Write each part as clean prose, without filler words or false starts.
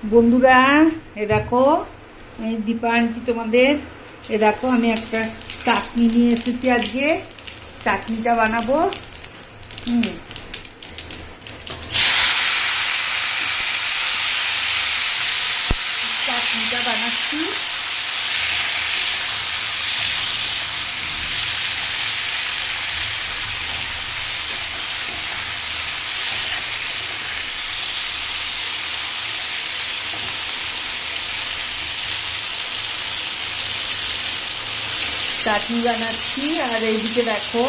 বন্ধুরা এ দেখো এই দীপা আন্টি তোমাদের এ দেখো আমি একটা চাটনি নিয়ে এসেছি। আজকে চাটনিটা বানাবো। চাটনিটা বানাচ্ছি। চাটনি বানাচ্ছি আর এইদিকে দেখো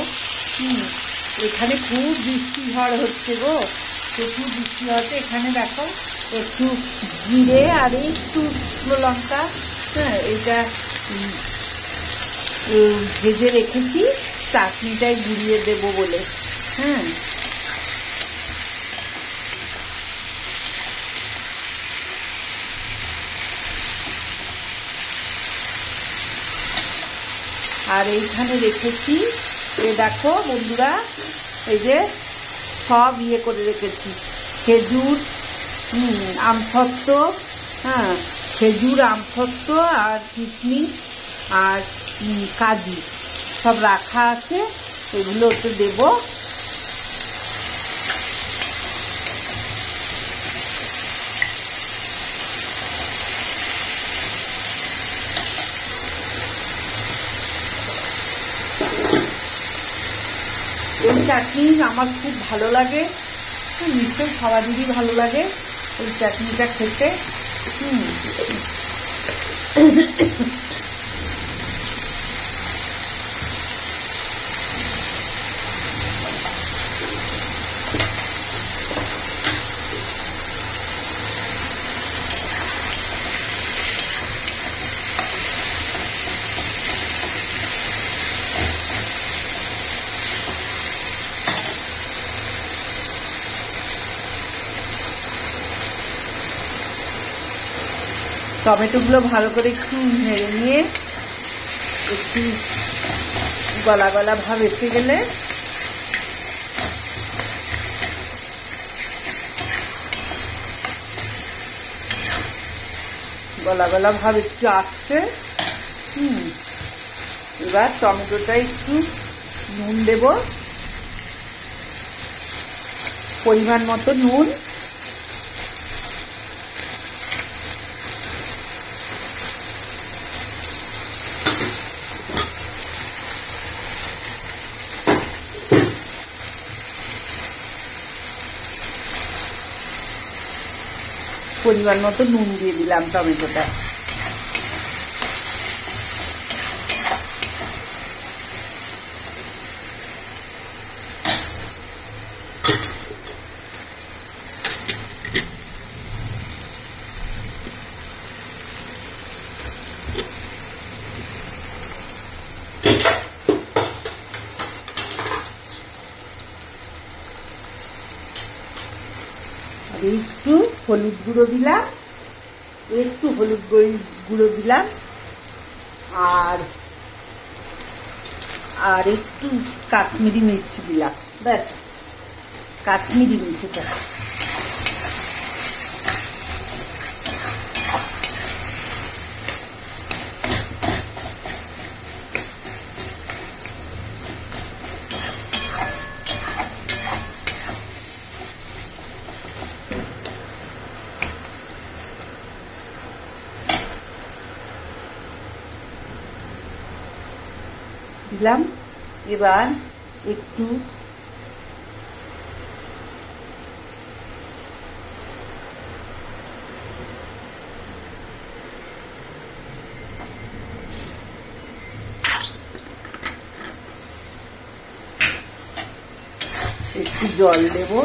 এখানে খুব বৃষ্টি ঝড় হচ্ছে গো, প্রচুর বৃষ্টি হচ্ছে। এখানে দেখো একটু জিরে আর একটু শুকনো লঙ্কা, হ্যাঁ এটা ভেজে রেখেছি চাটনিটাই গুঁড়িয়ে দেবো বলে। হ্যাঁ আর এইখানে রেখেছি এ দেখো বন্ধুরা, এই যে সব ইয়ে করে রেখেছি, খেজুর, আমসত্ত্ব, হ্যাঁ খেজুর আমসত্ত্ব আর কিশমিশ আর কাজু সব রাখা আছে, এগুলো ওতে দেবো। এই চাটনি আমার খুব ভালো লাগে, নিশ্চয়ই সবারই ভালো লাগে এই চাটনিটা খেতে। টমেটোগুলো ভালো করে একটু নেড়ে নিয়ে একটু গলা গলা ভাব এসে গেলে গলা গলা ভাব একটু আসছে, এবার টমেটোটা একটু নুন দেব, পরিমাণ মতো নুন, পরিমাণ মতো নুন দিয়ে দিলাম টমেটোটা। একটু হলুদ গুঁড়ো দিলাম, একটু হলুদ গুঁড়ো দিলাম আর আর একটু কাশ্মীরি মির্চি দিলাম, ব্যাস কাশ্মীরি মির্চিটা। দিলাম, এবার একটু জল দেবো,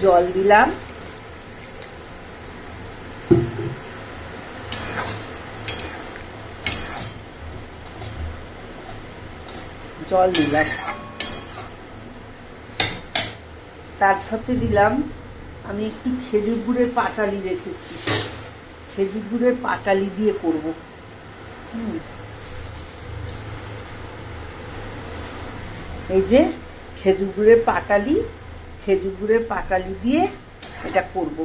জল দিলাম, জল দিলাম তার সাথে দিলাম আমি একটু খেজুর গুড়ের পাটালি রেখেছি, খেজুর গুড়ের পাটালি দিয়ে করব। এই যে খেজুর গুড়ের পাটালি, খেজুর গুড়ের পাটালি দিয়ে এটা করব।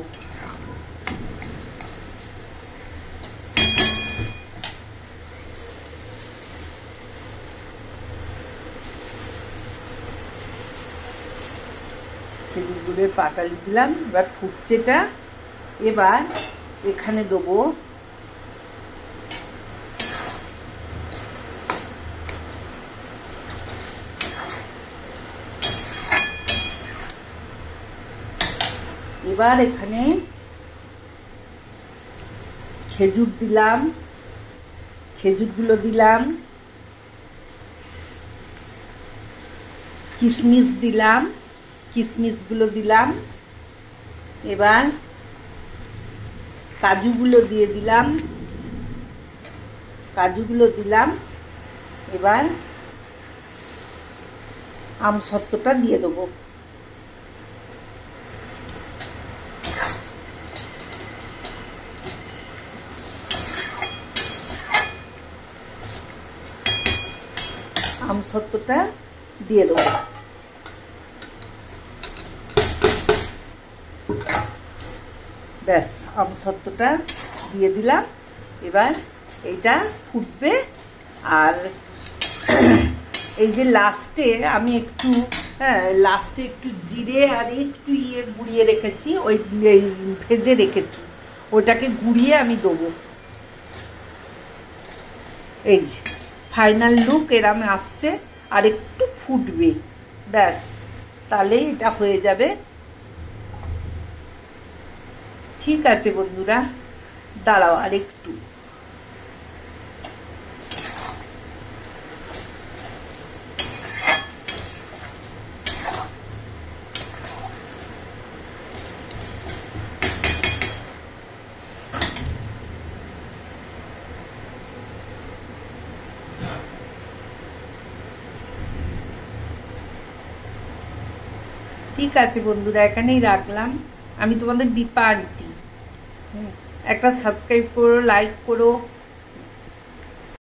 খেজুর গুড়ের পাটালি দিলাম, এবার ফুটছেটা। এবার এখানে দেবো এখানে খেজুর দিলাম, খেজুরগুলো দিলাম, কিশমিশ দিলাম, কিশমিশগুলো দিলাম। এবার কাজুগুলো দিয়ে দিলাম, কাজুগুলো দিলাম। এবার আমসত্ত্বটা দিয়ে দেবো। আমসত্ত্বটা দিয়ে দেবো। ব্যাস, আমসত্ত্বটা দিয়ে দিলাম। এবার এইটা ফুটবে। আর এই যে লাস্টে আমি একটু লাস্টে একটু জিরে আর একটু গুঁড়িয়ে রেখেছি, ওই ভেজে রেখেছি, ওটাকে গুঁড়িয়ে আমি দেবো। এই যে ফাইনাল লুক এরম আসছে, আর একটু ফুটবে, ব্যাস, তাহলে এটা হয়ে যাবে। ঠিক আছে বন্ধুরা, দাঁড়াও আর একটু। ঠিক আছে বন্ধুরা, এখানেই রাখলাম। আমি তোমাদের দীপা আন্টি। একটা সাবস্ক্রাইব করো, লাইক করো।